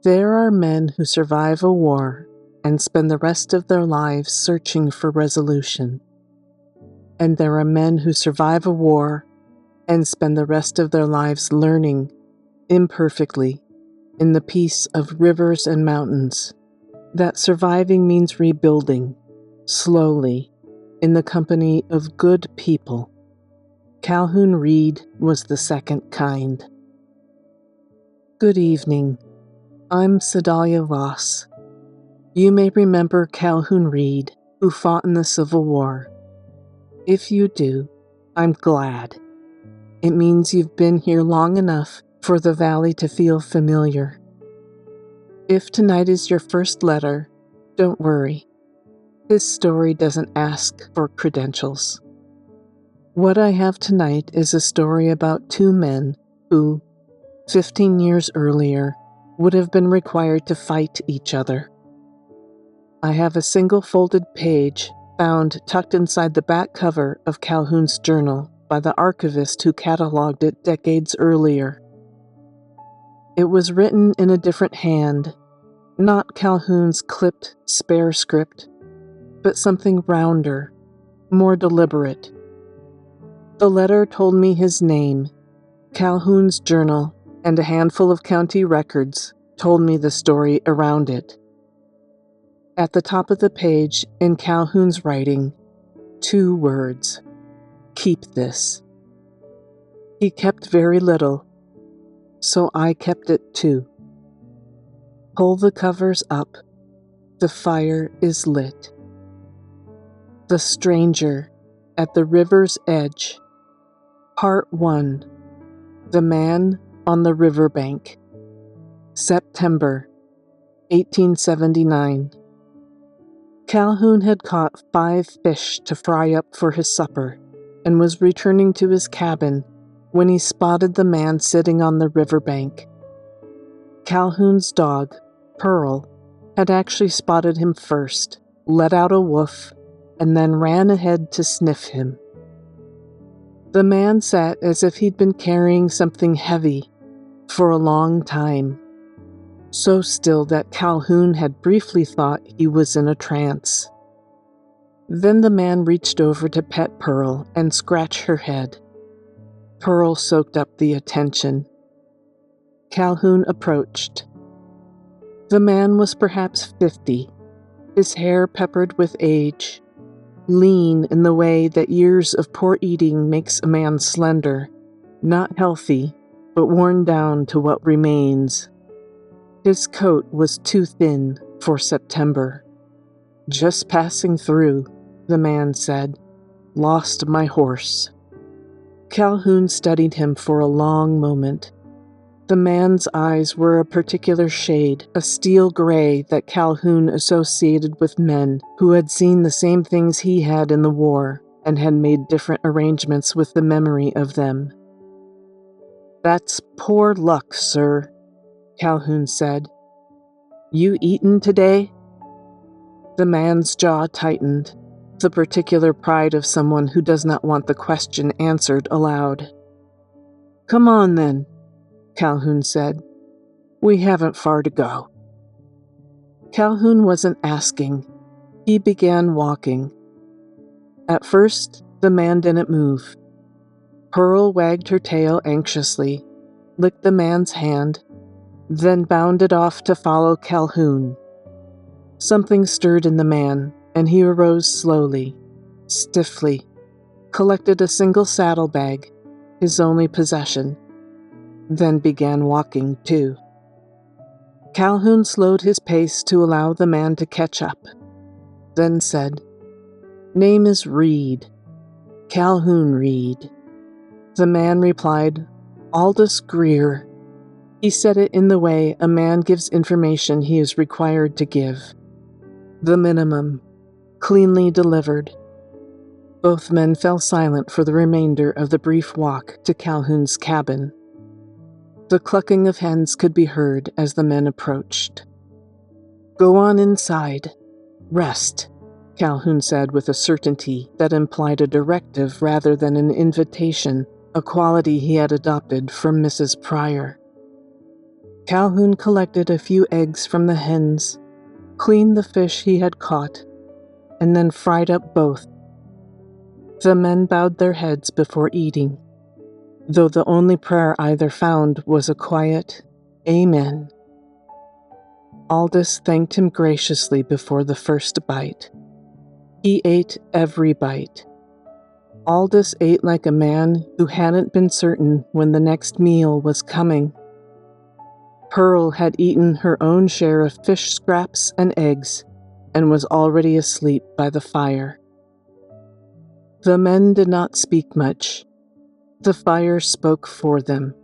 There are men who survive a war and spend the rest of their lives searching for resolution. And there are men who survive a war and spend the rest of their lives learning, imperfectly, in the peace of rivers and mountains, that surviving means rebuilding, slowly, in the company of good people. Calhoun Reed was the second kind. Good evening. I'm Sedalia Voss. You may remember Calhoun Reed, who fought in the Civil War. If you do, I'm glad. It means you've been here long enough for the valley to feel familiar. If tonight is your first letter, don't worry. This story doesn't ask for credentials. What I have tonight is a story about two men who, 15 years earlier, would have been required to fight each other. I have a single folded page found tucked inside the back cover of Calhoun's journal by the archivist who cataloged it decades earlier. It was written in a different hand, not Calhoun's clipped, spare script, but something rounder, more deliberate. The letter told me his name, Calhoun's journal, and a handful of county records told me the story around it. At the top of the page, in Calhoun's writing, 2 words: keep this. He kept very little, so I kept it too. Pull the covers up. The fire is lit. The Stranger at the River's Edge. Part 1. The Man on the Riverbank. September 1879. Calhoun had caught 5 fish to fry up for his supper and was returning to his cabin when he spotted the man sitting on the riverbank. Calhoun's dog, Pearl, had actually spotted him first, let out a woof, and then ran ahead to sniff him. The man sat as if he'd been carrying something heavy for a long time, so still that Calhoun had briefly thought he was in a trance. Then the man reached over to pet Pearl and scratch her head. Pearl soaked up the attention. Calhoun approached. The man was perhaps 50, his hair peppered with age, lean in the way that years of poor eating makes a man slender, not healthy, but worn down to what remains. His coat was too thin for September. Just passing through, the man said. Lost my horse. Calhoun studied him for a long moment. The man's eyes were a particular shade, a steel gray that Calhoun associated with men who had seen the same things he had in the war and had made different arrangements with the memory of them. That's poor luck, sir, Calhoun said. You eaten today? The man's jaw tightened, the particular pride of someone who does not want the question answered aloud. Come on then, Calhoun said. We haven't far to go. Calhoun wasn't asking. He began walking. At first, the man didn't move. Pearl wagged her tail anxiously, licked the man's hand, then bounded off to follow Calhoun. Something stirred in the man, and he arose slowly, stiffly, collected a single saddlebag, his only possession, then began walking too. Calhoun slowed his pace to allow the man to catch up, then said, Name is Reed, Calhoun Reed. The man replied, Aldous Greer. He said it in the way a man gives information he is required to give. The minimum, cleanly delivered. Both men fell silent for the remainder of the brief walk to Calhoun's cabin. The clucking of hens could be heard as the men approached. Go on inside. Rest, Calhoun said with a certainty that implied a directive rather than an invitation, a quality he had adopted from Mrs. Pryor. Calhoun collected a few eggs from the hens, cleaned the fish he had caught, and then fried up both. The men bowed their heads before eating, though the only prayer either found was a quiet "Amen." Aldous thanked him graciously before the first bite. He ate every bite. Aldous ate like a man who hadn't been certain when the next meal was coming. Pearl had eaten her own share of fish scraps and eggs and was already asleep by the fire. The men did not speak much. The fire spoke for them,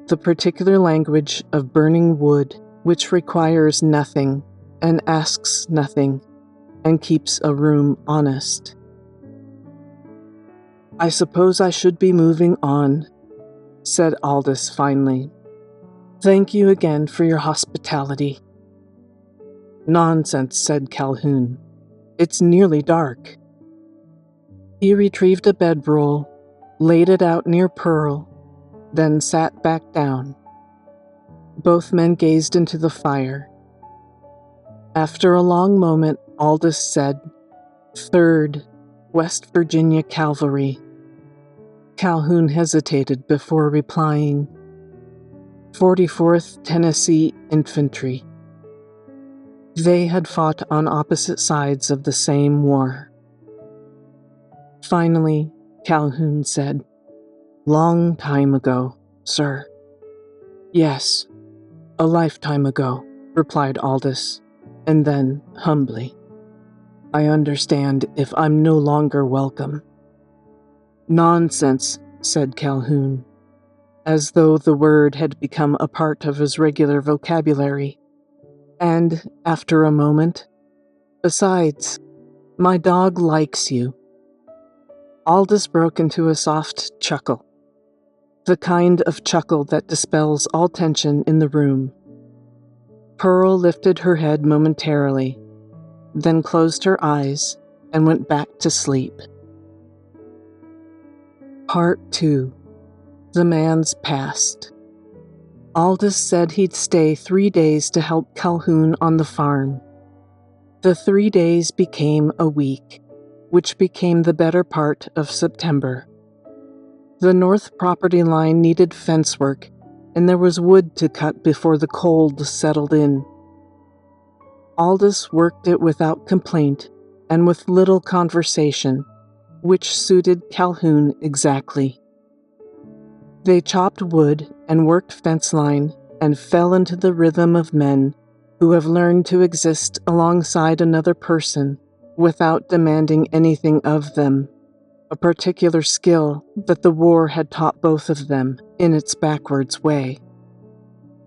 the particular language of burning wood, which requires nothing and asks nothing and keeps a room honest. "I suppose I should be moving on," said Aldous finally. "Thank you again for your hospitality." "Nonsense," said Calhoun. "It's nearly dark." He retrieved a bedroll, laid it out near Pearl, then sat back down. Both men gazed into the fire. After a long moment, Aldous said, "3rd West Virginia Cavalry." Calhoun hesitated before replying, "44th Tennessee Infantry." They had fought on opposite sides of the same war. Finally, Calhoun said, "Long time ago, sir." "Yes, a lifetime ago," replied Aldous, and then, humbly, "I understand if I'm no longer welcome." "Nonsense," said Calhoun, as though the word had become a part of his regular vocabulary. And, after a moment, "Besides, my dog likes you." Aldous broke into a soft chuckle, the kind of chuckle that dispels all tension in the room. Pearl lifted her head momentarily, then closed her eyes and went back to sleep. Part 2. The Man's Past. Aldous said he'd stay 3 days to help Calhoun on the farm. The 3 days became a week, which became the better part of September. The north property line needed fence work, and there was wood to cut before the cold settled in. Aldous worked it without complaint and with little conversation, which suited Calhoun exactly. They chopped wood and worked fence line and fell into the rhythm of men who have learned to exist alongside another person without demanding anything of them, a particular skill that the war had taught both of them in its backwards way.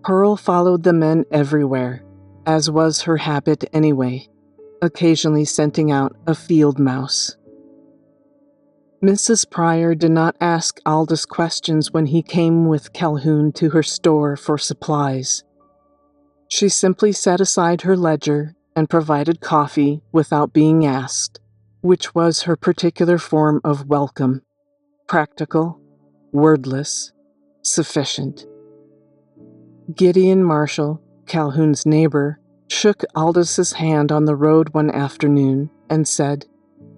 Pearl followed the men everywhere, as was her habit anyway, occasionally scenting out a field mouse. Mrs. Pryor did not ask Aldous questions when he came with Calhoun to her store for supplies. She simply set aside her ledger and provided coffee without being asked, which was her particular form of welcome. Practical, wordless, sufficient. Gideon Marshall, Calhoun's neighbor, shook Aldous's hand on the road one afternoon and said,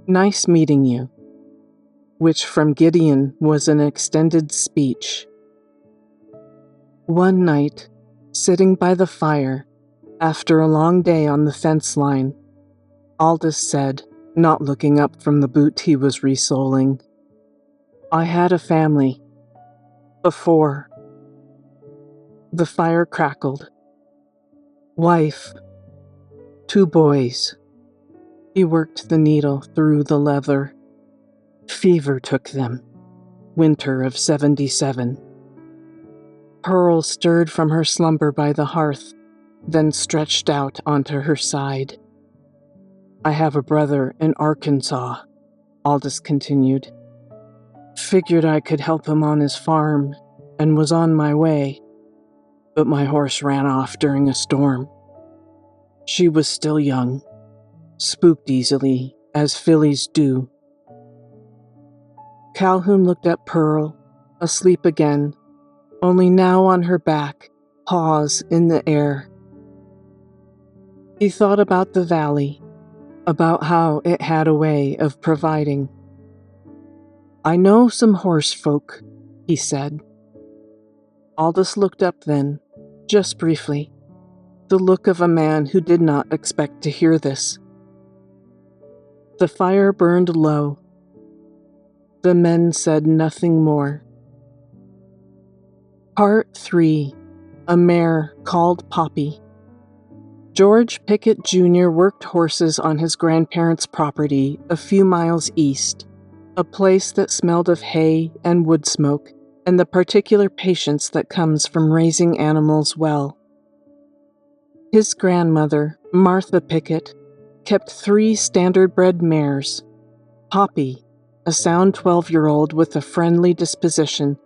"Nice meeting you," which from Gideon was an extended speech. One night, sitting by the fire, after a long day on the fence line, Aldous said, not looking up from the boot he was resoling, "I had a family. Before." The fire crackled. "Wife. 2 boys." He worked the needle through the leather. "Fever took them. Winter of '77. Pearl stirred from her slumber by the hearth, then stretched out onto her side. "I have a brother in Arkansas," Aldous continued. "Figured I could help him on his farm, and was on my way, but my horse ran off during a storm. She was still young, spooked easily, as fillies do." Calhoun looked at Pearl, asleep again, only now on her back, pause in the air. He thought about the valley, about how it had a way of providing. "I know some horse folk," he said. Aldous looked up then, just briefly, the look of a man who did not expect to hear this. The fire burned low. The men said nothing more. Part 3. A Mare Called Poppy. George Pickett Jr. worked horses on his grandparents' property a few miles east, a place that smelled of hay and wood smoke and the particular patience that comes from raising animals well. His grandmother, Martha Pickett, kept 3 standard-bred mares: Poppy, a sound 12-year-old with a friendly disposition,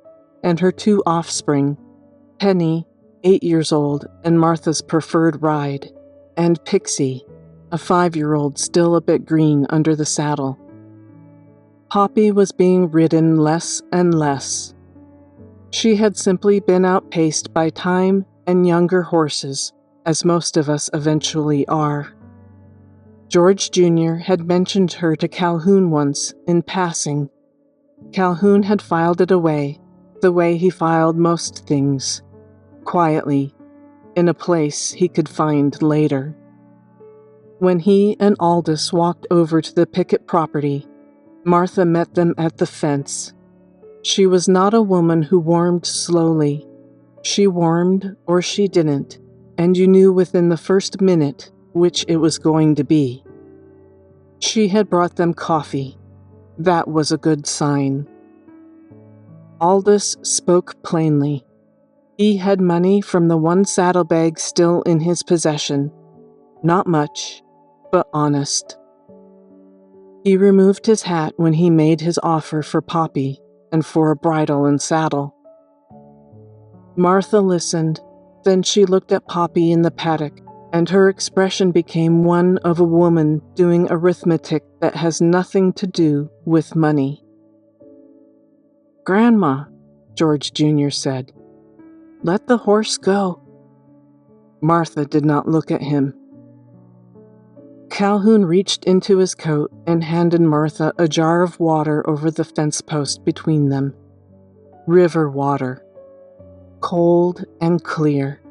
and her 2 offspring, Penny, 8 years old and Martha's preferred ride, and Pixie, a 5-year-old still a bit green under the saddle. Poppy was being ridden less and less. She had simply been outpaced by time and younger horses, as most of us eventually are. George Jr. had mentioned her to Calhoun once, in passing. Calhoun had filed it away, the way he filed most things, quietly, in a place he could find later. When he and Aldous walked over to the Pickett property, Martha met them at the fence. She was not a woman who warmed slowly. She warmed or she didn't, and you knew within the first minute which it was going to be. She had brought them coffee. That was a good sign. Aldous spoke plainly. He had money from the 1 saddlebag still in his possession. Not much, but honest. He removed his hat when he made his offer for Poppy and for a bridle and saddle. Martha listened, then she looked at Poppy in the paddock, and her expression became one of a woman doing arithmetic that has nothing to do with money. "Grandma," George Jr. said, "let the horse go." Martha did not look at him. Calhoun reached into his coat and handed Martha a jar of water over the fence post between them. River water. Cold and clear.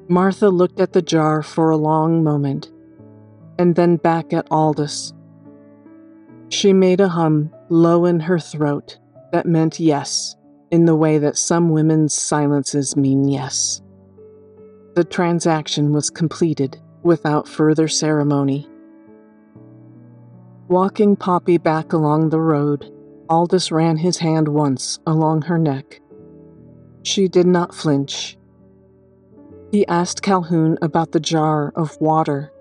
Martha looked at the jar for a long moment, and then back at Aldous. She made a hum low in her throat that meant yes, in the way that some women's silences mean yes. The transaction was completed without further ceremony. Walking Poppy back along the road, Aldous ran his hand once along her neck. She did not flinch. He asked Calhoun about the jar of water.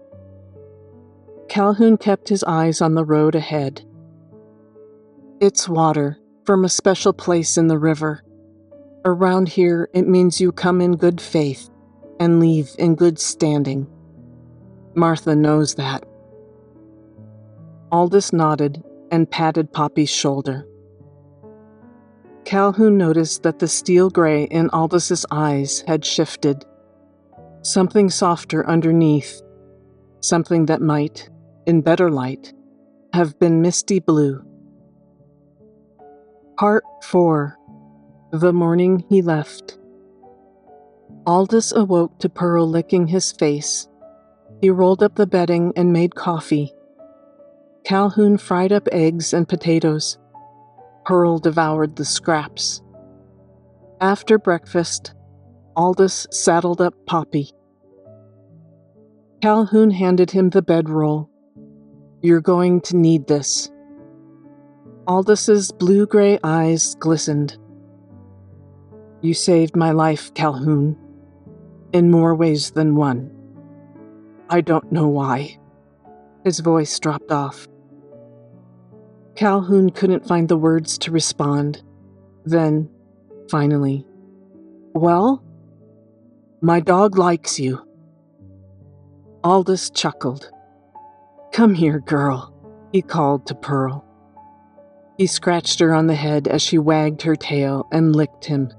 Calhoun kept his eyes on the road ahead. "It's water from a special place in the river. Around here, it means you come in good faith and leave in good standing. Martha knows that." Aldous nodded and patted Poppy's shoulder. Calhoun noticed that the steel gray in Aldous' eyes had shifted. Something softer underneath, something that might, in better light, have been misty blue. Part 4. The Morning He Left. Aldous awoke to Pearl licking his face. He rolled up the bedding and made coffee. Calhoun fried up eggs and potatoes. Pearl devoured the scraps. After breakfast, Aldous saddled up Poppy. Calhoun handed him the bedroll. "You're going to need this." Aldous' blue-gray eyes glistened. "You saved my life, Calhoun, in more ways than one. I don't know why." His voice dropped off. Calhoun couldn't find the words to respond. Then, finally, "Well?" "My dog likes you." Aldous chuckled. "Come here, girl," he called to Pearl. He scratched her on the head as she wagged her tail and licked him.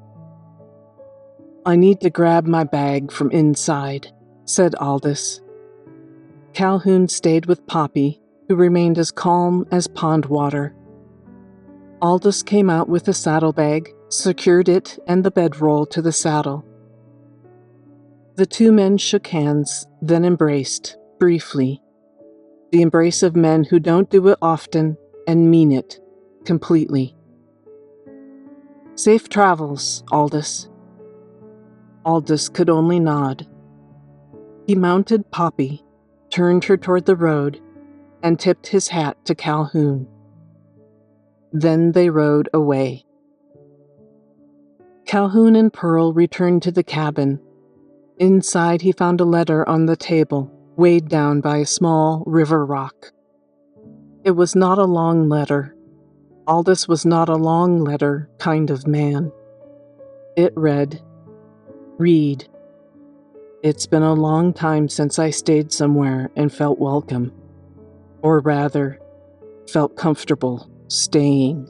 "I need to grab my bag from inside," said Aldous. Calhoun stayed with Poppy, who remained as calm as pond water. Aldous came out with a saddlebag, secured it and the bedroll to the saddle. The two men shook hands, then embraced, briefly. The embrace of men who don't do it often and mean it, completely. "Safe travels, Aldous." Aldous could only nod. He mounted Poppy, turned her toward the road, and tipped his hat to Calhoun. Then they rode away. Calhoun and Pearl returned to the cabin. Inside he found a letter on the table, weighed down by a small river rock. It was not a long letter. Aldous was not a long letter kind of man. It read, "Read. It's been a long time since I stayed somewhere and felt welcome. Or rather, felt comfortable staying.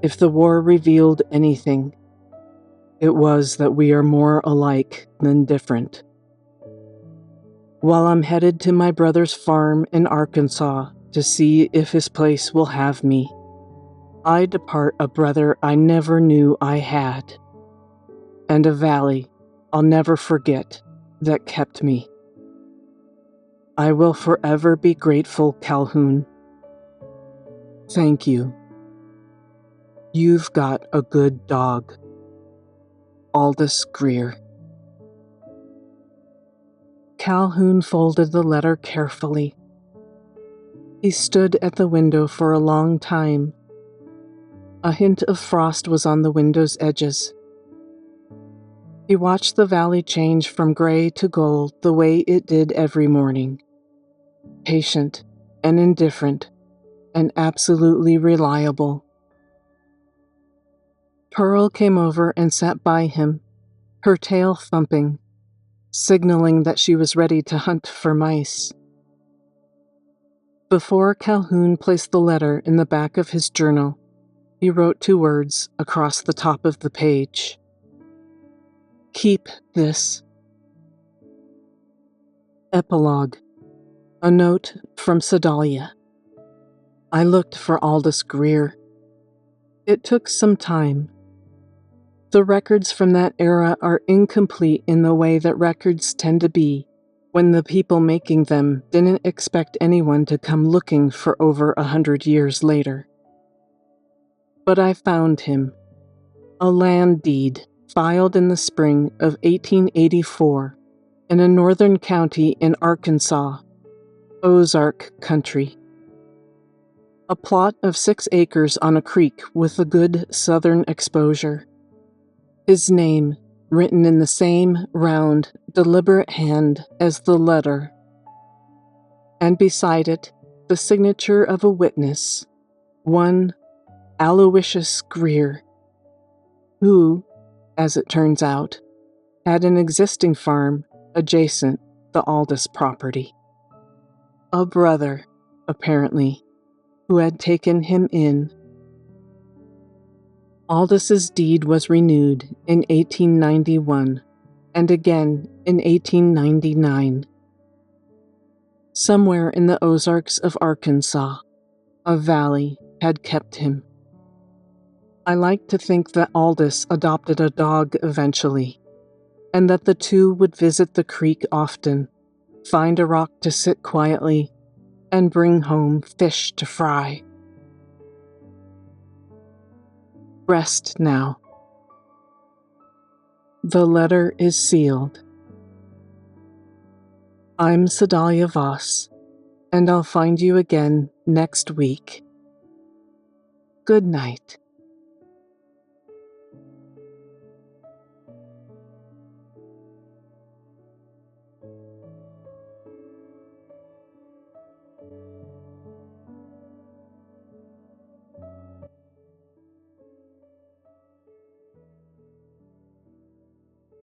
If the war revealed anything, it was that we are more alike than different. While I'm headed to my brother's farm in Arkansas to see if his place will have me, I depart a brother I never knew I had, and a valley I'll never forget that kept me. I will forever be grateful, Calhoun. Thank you. You've got a good dog. Aldous Greer." Calhoun folded the letter carefully. He stood at the window for a long time. A hint of frost was on the window's edges. He watched the valley change from gray to gold the way it did every morning. Patient and indifferent and absolutely reliable. Pearl came over and sat by him, her tail thumping, signaling that she was ready to hunt for mice. Before Calhoun placed the letter in the back of his journal, he wrote 2 words across the top of the page. "Keep this." Epilogue. A note from Sedalia. I looked for Aldous Greer. It took some time. The records from that era are incomplete in the way that records tend to be when the people making them didn't expect anyone to come looking for over 100 years later. But I found him. A land deed filed in the spring of 1884 in a northern county in Arkansas, Ozark country. A plot of 6 acres on a creek with a good southern exposure. His name written in the same round, deliberate hand as the letter. And beside it, the signature of a witness, one Aloysius Greer, who, as it turns out, had an existing farm adjacent the Aldous property. A brother, apparently, who had taken him in. Aldous' deed was renewed in 1891 and again in 1899. Somewhere in the Ozarks of Arkansas, a valley had kept him. I like to think that Aldous adopted a dog eventually, and that the two would visit the creek often, find a rock to sit quietly, and bring home fish to fry. Rest now. The letter is sealed. I'm Sedalia Voss, and I'll find you again next week. Good night.